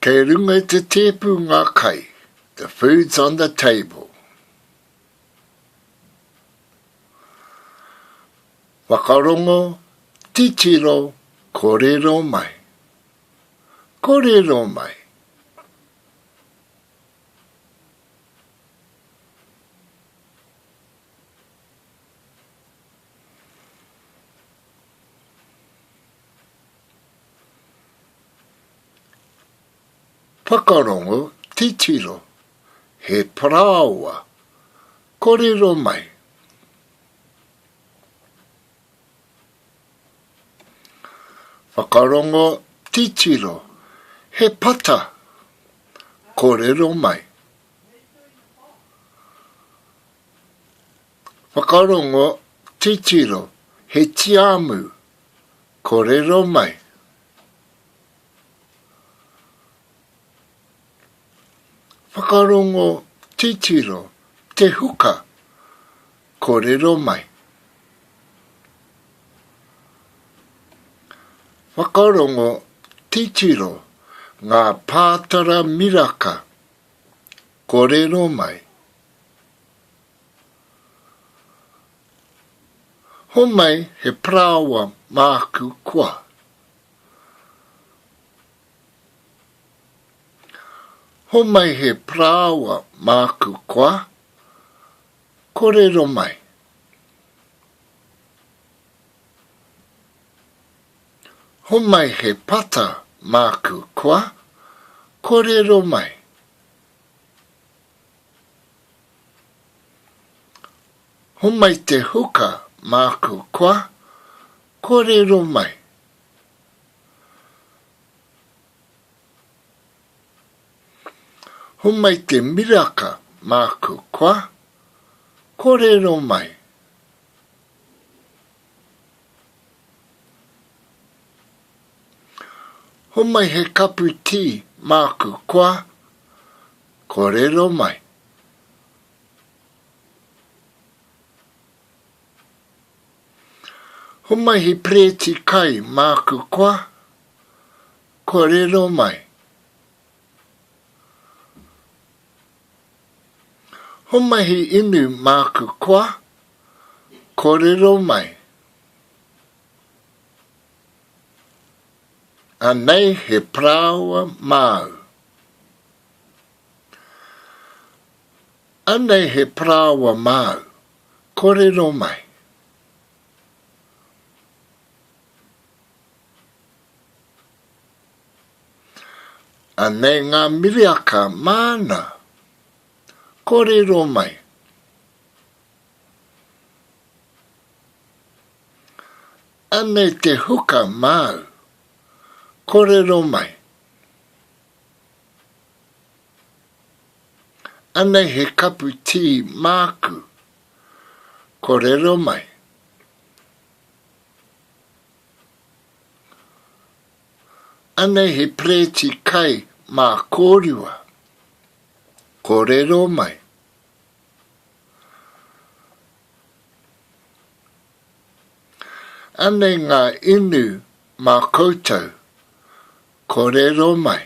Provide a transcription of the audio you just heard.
Kei runga te teepu ngā kai, the food's on the table. Whakarongo, titiro, kōrero mai. Kōrero mai. Whakarongo, titiro, he parawa, kōrero mai. Whakarongo, titiro, he pata, kōrero mai. Whakarongo, titiro, he tiamu, kōrero mai. Whakarongo, titiro, te huka, kōrero mai. Whakarongo, titiro, ngā pātara miraka, kōrero mai. Homai he prawa māku kua. Homai he prawa māku kua, kōrero mai. Homai he pata māku kua, kōrero mai. Homai te huka māku kua, kōrero mai. Homai te miraka māku kua, kōrero mai. Homai he kapu tī māku kua, kōrero mai. Homai he preti kai māku kua, kōrero mai. Homai he inu māku kua, kōrero mai. Anei he prawa māu. Anei he prawa māu, kōrero mai. Anei ngā miriaka māna, kōrero mai. Anei te huka māu, kōrero mai. Anei he kapu tī māku, kōrero mai. Anei he preti kai mā kōrua, kōrero mai. Anei ngā inu mā koutou, kōrero mai.